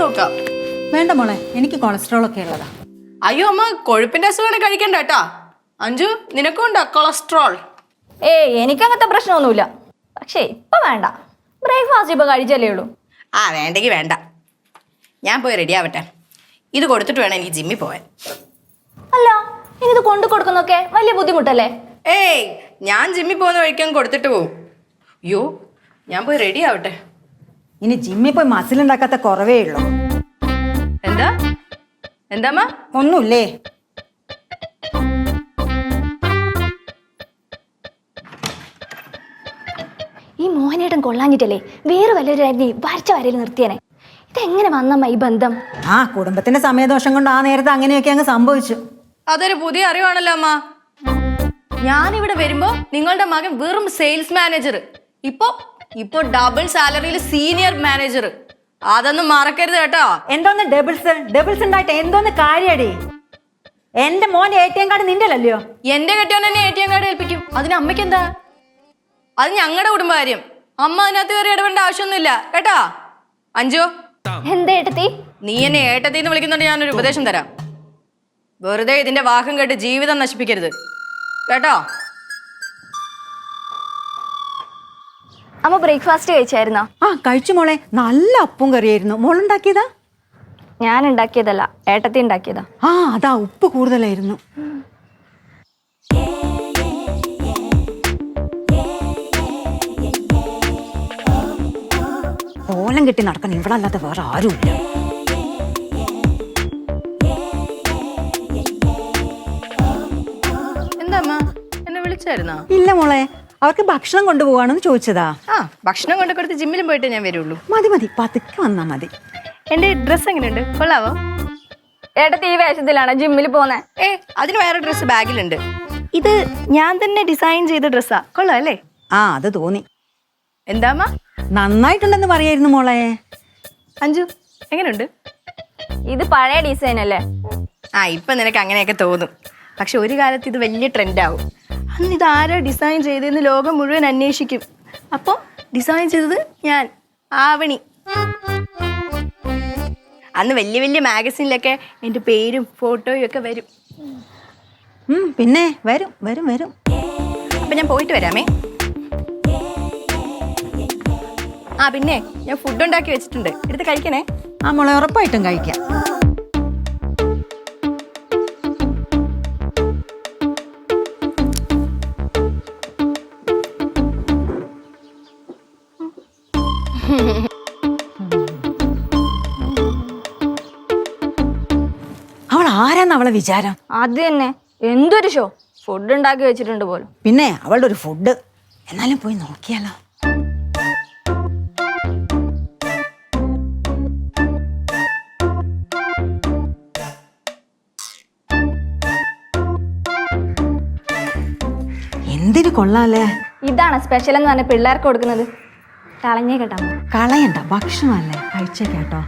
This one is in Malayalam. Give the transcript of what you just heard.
നോക്കാം. വേണ്ട മോളെ, എനിക്ക് കൊളസ്ട്രോൾ ഒക്കെ ഉള്ളതാ. അയ്യോ അമ്മ, കൊഴുപ്പിന്റെ അസുഖമാണ് കഴിക്കണ്ട കേട്ടാ. അഞ്ജു, നിനക്കും ഉണ്ടോ കൊളസ്ട്രോൾ? എനിക്കങ്ങനത്തെ പ്രശ്നമൊന്നുമില്ല. പക്ഷേ ഇപ്പൊ വേണ്ട, ബ്രേക്ക്ഫാസ്റ്റ് ഇപ്പൊ കഴിച്ചല്ലേ ഉള്ളൂ. വേണ്ടെങ്കിൽ വേണ്ട, ഞാൻ പോയി റെഡി ആവട്ടെ. ഇത് കൊടുത്തിട്ട് വേണം എനിക്ക് ജിമ്മിൽ പോവാൻ. അല്ല, ഇനിത് കൊണ്ടു കൊടുക്കുന്നൊക്കെ വലിയ ബുദ്ധിമുട്ടല്ലേ? ഞാൻ ജിമ്മിൽ പോകുന്ന വഴിക്കങ്ങ് കൊടുത്തിട്ട് പോവും. അയ്യോ, ഞാൻ പോയി റെഡി ആവട്ടെ. ഇനി ജിമ്മിൽ പോയി മസിൽ ഉണ്ടാക്കാത്ത കുറവേ ഉള്ളൂ. എന്താ ഒന്നുമില്ലേ? ഈ മോഹനേട്ടൻ കൊള്ളാഞ്ഞിട്ടല്ലേ വേറെ വല്ലവരായിരുന്നു വരച്ച വരയിൽ നിർത്തിയനെ. ഇതെങ്ങനെ വന്നമ്മ ഈ ബന്ധം? കുടുംബത്തിന്റെ സമയദോഷം കൊണ്ട് ആ നേരത്തെ അങ്ങനെയൊക്കെ അങ്ങ് സംഭവിച്ചു. അതൊരു പുതിയ അറിവാണല്ലോ അമ്മ. ഞാനിവിടെ വരുമ്പോ നിങ്ങളുടെ മകൻ വെറും സെയിൽസ് മാനേജർ, ഇപ്പൊ ഡബിൾ സാലറിയിൽ സീനിയർ മാനേജർ. അതൊന്നും മറക്കരുത് കേട്ടോ. എന്തോന്ന് ഡബിൾസ് ഉണ്ടായിട്ട് എന്തോന്ന് കാര്യടി? എന്റെ മോൻ ATM കാർഡ് നിന്റെ അല്ലയോ? എന്റെ കെട്ടിയോൻ എന്നെ ATM കാർഡ് ഏൽപ്പിക്കും. അതിന് അമ്മയ്ക്ക് എന്താ? അത് ഞങ്ങളുടെ കുടുംബകാര്യം. അമ്മ അതിനകത്ത് കയറി ഇടപെടേണ്ട ആവശ്യമൊന്നുമില്ല കേട്ടോ. അഞ്ജു, എന്താ ഏട്ടത്തി? നീ എന്നെ ഏട്ടത്തിന്ന് വിളിക്കുന്നുണ്ട്. ഞാനൊരു ഉപദേശം തരാം. വെറുതെ ഇതിന്റെ വാഹം കേട്ട് ജീവിതം നശിപ്പിക്കരുത് കേട്ടോ. അമ്മ ബ്രേക്ക്ഫാസ്റ്റ് കഴിച്ചായിരുന്നോ? കഴിച്ചു മോളെ. നല്ല അപ്പവും കറിയായിരുന്നു. മോളുണ്ടാക്കിയതാ? ഞാൻ ഉണ്ടാക്കിയതല്ല, ഏട്ടത്തി ഉണ്ടാക്കിയതാ. അതാ ഉപ്പ് കൂടുതലായിരുന്നു. ഓലം കെട്ടി നടക്കാൻ ഇവിടെ അല്ലാതെ വേറെ ആരുമില്ല. എന്താ അമ്മ, എന്നെ വിളിച്ചായിരുന്നോ? ഇല്ല മോളെ, അവർക്ക് ഭക്ഷണം കൊണ്ടുപോവാണെന്ന് ചോദിച്ചതാ. ഭക്ഷണം കൊണ്ടു കൊടുത്ത് ജിമ്മിലും പോയിട്ട് ഞാൻ വരുള്ളൂ. മതി പതുക്കെ വന്നാ മതി. എന്റെ ഡ്രസ്സ് എങ്ങനെയുണ്ട്? കൊള്ളാവോ? ഏട്ടത്തി ഈ വേഷത്തിലാണ് ജിമ്മിൽ പോന്നെ? അതിന് വേറെ ഡ്രസ്സ് ബാഗിലുണ്ട്. ഇത് ഞാൻ തന്നെ ഡിസൈൻ ചെയ്ത ഡ്രസ്സാ. കൊള്ളാം അല്ലേ? അത് തോന്നി. എന്താ അമ്മ? നന്നായിട്ടുണ്ടെന്ന് പറയായിരുന്നു മോളെ. അഞ്ജു, എങ്ങനെയുണ്ട്? ഇത് പഴയ ഡിസൈൻ അല്ലേ? ഇപ്പൊ നിനക്ക് അങ്ങനെയൊക്കെ തോന്നും. പക്ഷെ ഒരു കാലത്ത് ഇത് വലിയ ട്രെൻഡാവും. അന്ന് ഇത് ആരാ ഡിസൈൻ ചെയ്തതെന്ന് ലോകം മുഴുവൻ അന്വേഷിക്കും. അപ്പോൾ ഡിസൈൻ ചെയ്തത് ഞാൻ, ആവണി. അന്ന് വലിയ വലിയ മാഗസിനിലൊക്കെ എൻ്റെ പേരും ഫോട്ടോയും ഒക്കെ വരും. പിന്നെ വരും വരും വരും. അപ്പം ഞാൻ പോയിട്ട് വരാമേ. പിന്നെ ഞാൻ ഫുഡ് ഉണ്ടാക്കി വെച്ചിട്ടുണ്ട്, എടുത്ത് കഴിക്കണേ. മോളെ, ഉറപ്പായിട്ടും കഴിക്കാം. അവൾ ആരാന്ന് അവളെ വിചാരം? അത് തന്നെ, എന്തൊരു ഷോ. ഫുഡ് ഉണ്ടാക്കി വെച്ചിട്ടുണ്ട് പോലും. പിന്നെ അവളുടെ ഒരു ഫുഡ്. എന്നാലും പോയി നോക്കിയാലോ? എന്തിനു കൊള്ളാല്ലേ? ഇതാണ് സ്പെഷ്യൽ എന്ന് പറഞ്ഞ പിള്ളേർക്ക് കൊടുക്കുന്നത്. കളഞ്ഞേ കേട്ടോ. കളയണ്ട, ഭക്ഷണമല്ലേ, കഴിച്ചേ കേട്ടോ.